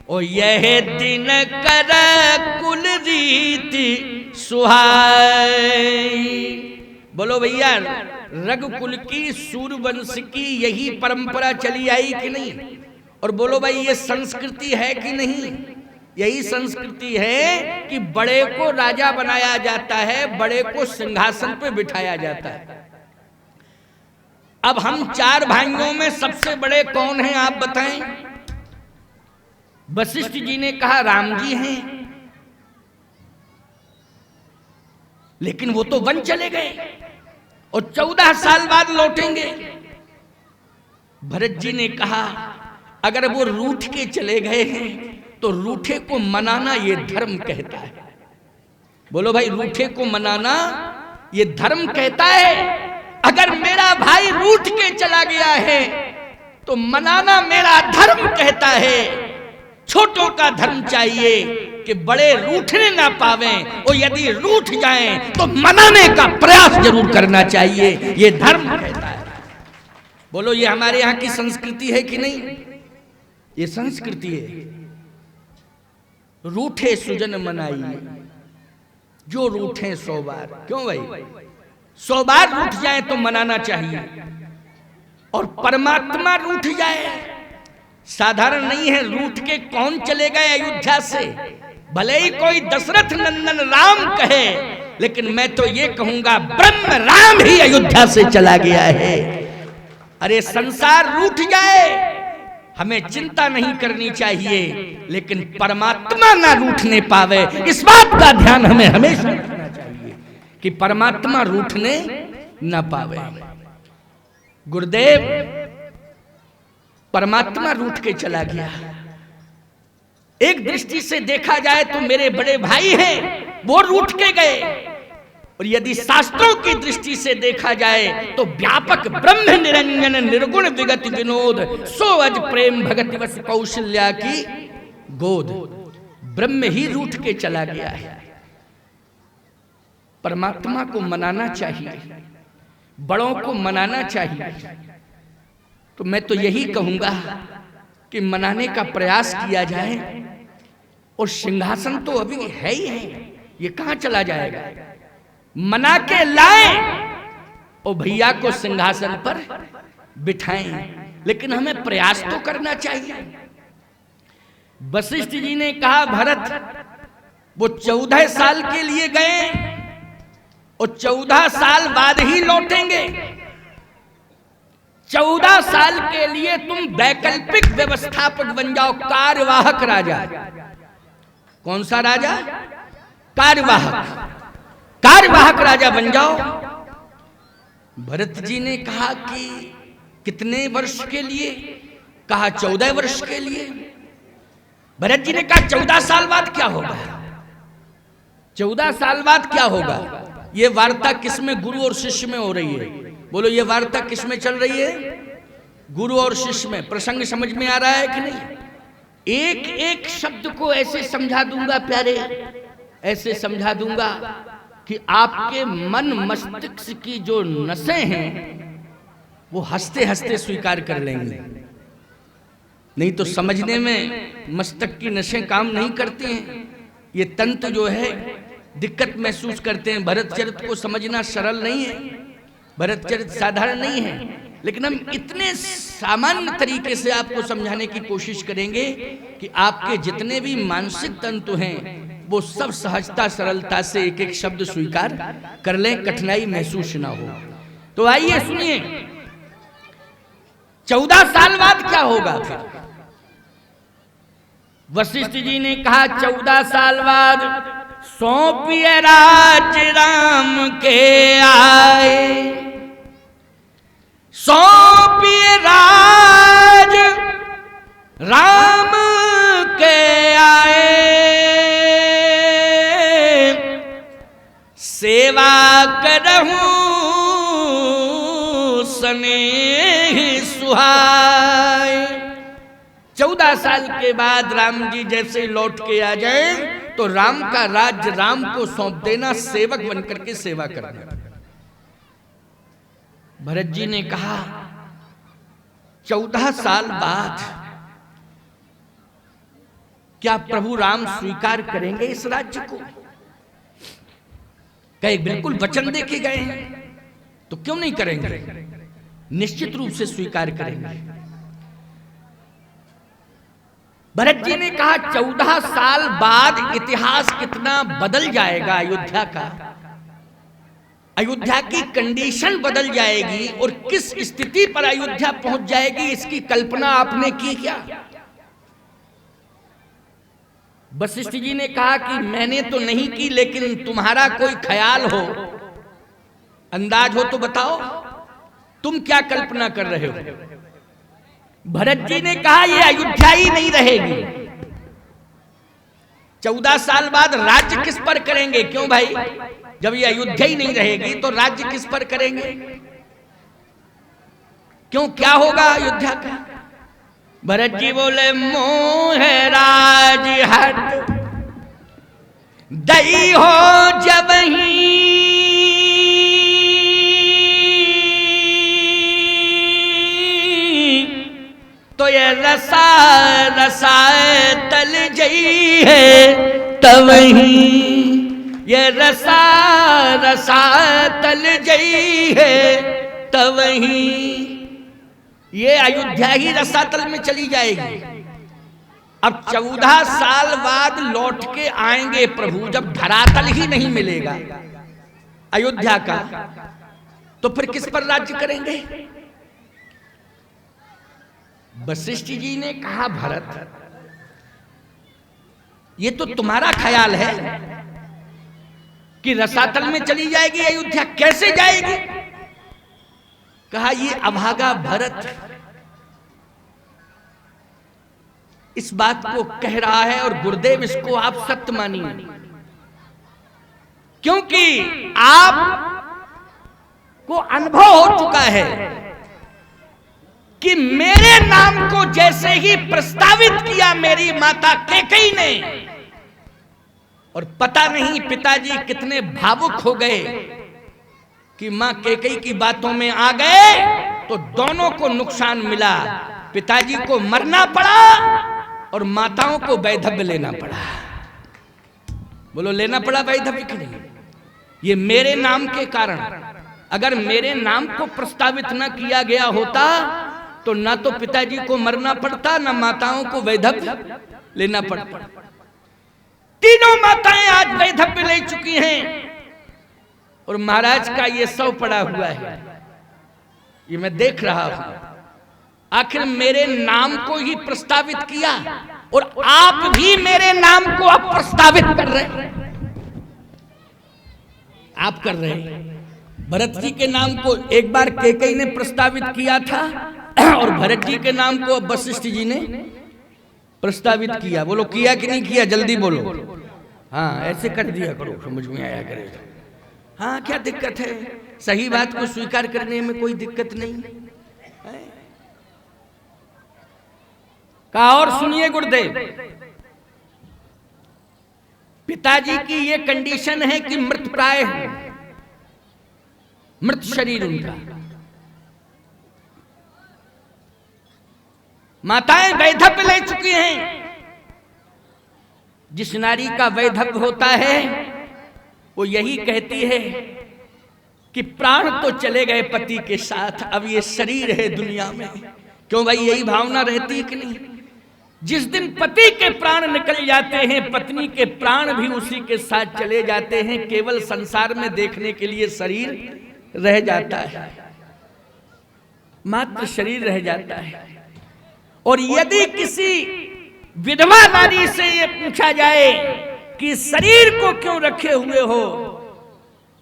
ओ यह दिन कर कुल रीति सुहाई। बोलो भैया, रघुकुल की सूर्यवंश की यही परंपरा चली आई कि नहीं? और बोलो भाई, ये संस्कृति है कि नहीं? यही संस्कृति है कि बड़े को राजा बनाया जाता है, बड़े को सिंहासन पे बिठाया जाता है। अब हम चार भाइयों में सबसे बड़े कौन हैं, आप बताएं? वशिष्ठ जी ने कहा राम जी हैं, लेकिन वो तो वन चले गए और 14 साल बाद लौटेंगे। भरत जी ने कहा अगर वो रूठ के चले गए हैं तो रूठे को मनाना ये धर्म कहता है। बोलो भाई, रूठे को मनाना ये धर्म कहता है। अगर मेरा भाई रूठ के चला गया है तो मनाना मेरा धर्म कहता है। छोटों का धर्म चाहिए कि बड़े रूठने ना पावें, और यदि रूठ जाएं तो मनाने का प्रयास जरूर करना चाहिए, ये धर्म कहता है। बोलो, ये हमारे यहाँ की संस्कृति है कि नहीं? ये संस्कृति है। रूठे सुजन मनाइए, जो रूठे 100 बार। क्यों भाई? 100 बार रूठ जाए तो मनाना चाहिए। और परमात्मा रूठ जाए साधारण नहीं है। रूठ के कौन चले गए अयोध्या से? भले ही कोई दशरथ नंदन राम कहे, लेकिन मैं तो ये कहूंगा ब्रह्म राम ही अयोध्या से चला गया है। अरे संसार रूठ जाए, हमें चिंता नहीं करनी चाहिए, लेकिन परमात्मा ना रूठने पावे, इस बात का ध्यान हमें हमेशा रखना चाहिए कि परमात्मा रूठने न पावे। गुरुदेव, परमात्मा रूठ के चला गया। एक दृष्टि से देखा जाए तो मेरे बड़े भाई हैं, वो रूठ के गए। और यदि शास्त्रों की दृष्टि से देखा जाए तो व्यापक ब्रह्म निरंजन निर्गुण विगत विनोद सो अज प्रेम भगति वस कौशल्या की गोद। ब्रह्म ही रूठ के चला गया है। परमात्मा को मनाना चाहिए, बड़ों को मनाना चाहिए। तो मैं तो यही कहूंगा कि मनाने का प्रयास किया जाए। और सिंहासन तो अभी है ही है, ये कहां चला जाएगा? मना के लाए और भैया को सिंहासन पर बिठाएं, लेकिन हमें प्रयास तो करना चाहिए। वशिष्ठ जी ने कहा भरत, वो 14 साल के लिए गए और 14 साल बाद ही लौटेंगे। 14 साल के लिए तुम वैकल्पिक व्यवस्थापक बन जाओ, कार्यवाहक राजा। कौन सा राजा? कार्यवाहक। कार्यवाहक राजा बन जाओ। भरत जी ने कहा कि कितने वर्ष के लिए? कहा 14 वर्ष के लिए। भरत जी ने कहा 14 साल बाद क्या होगा? 14 साल बाद क्या होगा? ये वार्ता किसमें, गुरु और शिष्य में हो रही है? बोलो, ये वार्ता किसमें चल रही है? गुरु और शिष्य में। प्रसंग समझ में आ रहा है कि नहीं? एक एक शब्द को ऐसे समझा दूंगा प्यारे, ऐसे समझा दूंगा कि आपके मन मस्तिष्क की जो नसें हैं वो हंसते हंसते स्वीकार कर लेंगे। नहीं तो समझने में मस्तक की नसें काम नहीं करती हैं। ये तंत्र जो है दिक्कत महसूस करते हैं। भरतचरित को समझना सरल नहीं है, भरतचरित साधारण नहीं है, लेकिन हम इतने सामान्य तरीके से आपको समझाने की कोशिश करेंगे कि आपके जितने भी मानसिक तंतु हैं वो सब सहजता सरलता से एक एक शब्द स्वीकार कर लें, कठिनाई महसूस ना हो। तो आइए सुनिए, 14 साल बाद क्या होगा फिर? वशिष्ठ जी ने कहा 14 साल बाद सौंपिए राज राम के आए। सौंपिए राज राम के आए, सेवा करहूं स्नेह सुहाए। 14 साल के बाद राम जी जैसे लौट के आ जाए तो राम का राज्य राम को सौंप देना, सेवक बनकर के सेवा करना। भरत जी ने कहा 14 साल बाद क्या प्रभु राम स्वीकार करेंगे इस राज्य को? कहे बिल्कुल वचन दे के गए हैं, तो क्यों नहीं करेंगे? निश्चित रूप से स्वीकार करेंगे। भरत जी ने कहा 14 साल बाद इतिहास कितना बदल जाएगा अयोध्या का, अयोध्या की कंडीशन बदल जाएगी और किस स्थिति पर अयोध्या पहुंच जाएगी, इसकी कल्पना आपने की क्या? वशिष्ठ जी ने कहा कि मैंने तो नहीं की, लेकिन तुम्हारा कोई ख्याल हो, अंदाज हो तो बताओ, तुम क्या कल्पना कर रहे हो? भरत जी ने कहा ये अयोध्या ही नहीं रहेगी। 14 साल बाद राज्य किस पर करेंगे? क्यों भाई, जब ये अयोध्या ही नहीं रहेगी तो राज्य किस पर करेंगे? क्यों, क्या होगा अयोध्या का? भरत जी बोले मोह राज हट दई हो जब ही, तो ये रसा रसा तल जई है तब ही, ये रसा रसा तल जई है तब ही, ये अयोध्या ही रसातल में चली जाएगी। अब 14 साल बाद लौट के आएंगे प्रभु, जब धरातल ही नहीं मिलेगा अयोध्या का, तो फिर किस पर राज्य करेंगे? वशिष्ठ जी ने कहा भरत, ये तो तुम्हारा ख्याल है कि रसातल में चली जाएगी अयोध्या, कैसे जाएगी? कहा ये अभागा भरत इस बात को कह रहा है और गुरुदेव इसको आप सत्य मानिए, क्योंकि आप को अनुभव हो चुका है कि मेरे नाम को जैसे ही प्रस्तावित किया मेरी माता कैकेयी ने, और पता नहीं पिताजी कितने भावुक हो गए कि मां कैकेयी की बातों में आ गए, तो दोनों को नुकसान मिला। पिताजी को मरना पड़ा और माताओं को वैधव्य लेना पड़ा। बोलो, लेना पड़ा वैधव्य कि नहीं? ये मेरे नाम के कारण। अगर मेरे नाम को प्रस्तावित न किया गया होता तो ना तो पिताजी को मरना पड़ता, ना माताओं को वैधव्य लेना पड़ता। तीनों माताएं आज वैधव्य ले चुकी हैं और महाराज का ये शव पड़ा हुआ है, ये मैं देख रहा हूं। आखिर मेरे नाम को ही प्रस्तावित किया और आप भी मेरे नाम को अब प्रस्तावित कर रहे हैं। आप कर रहे हैं। भरत जी के नाम को एक बार कैकेयी ने प्रस्तावित किया था और भरत जी के नाम को वशिष्ठ जी ने प्रस्तावित किया। बोलो, किया कि नहीं किया? जल्दी बोलो। हाँ, ऐसे कर दिया करो, समझ में आया करे। हाँ, क्या दिक्कत है? सही बात को स्वीकार करने में कोई दिक्कत नहीं है। कहा और सुनिए गुरुदेव, पिताजी की ये कंडीशन है कि मृत प्राय है, मृत शरीर उनका। माताएं वैधव्य ले चुकी हैं। जिस नारी का वैधव्य होता है वो यही कहती है कि प्राण तो चले गए पति के साथ, अब ये शरीर है दुनिया में। क्यों भाई, यही भावना रहती है कि नहीं? जिस दिन पति के प्राण निकल जाते हैं, पत्नी के प्राण भी उसी के साथ चले जाते हैं। केवल संसार में देखने के लिए शरीर रह जाता है, मात्र शरीर रह जाता है। और यदि किसी विधवा नारी से ये पूछा जाए कि शरीर को क्यों रखे हुए हो,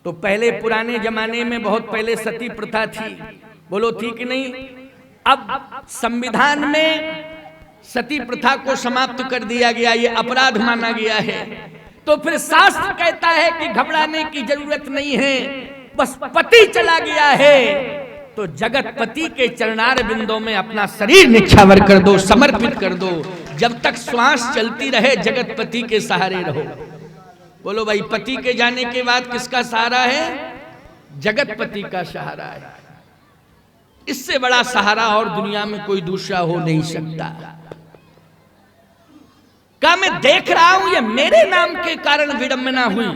तो पहले पुराने जमाने में बहुत पहले सती प्रथा थी। बोलो, थी कि नहीं? अब संविधान में सती प्रथा को समाप्त कर दिया गया, ये अपराध माना गया है। तो फिर शास्त्र कहता है कि घबराने की जरूरत नहीं है, बस पति चला गया है तो जगत पति के चरणार बिंदों में अपना शरीर निछावर कर दो, समर्पित कर दो। जब तक श्वास चलती रहे जगत पति के सहारे रहो। बोलो भाई, पति के जाने के बाद किसका सहारा है? जगत पति का सहारा है। इससे बड़ा सहारा और दुनिया में कोई दूसरा हो नहीं सकता। कहा मैं देख रहा हूं ये मेरे नाम के कारण विडंबना हुई।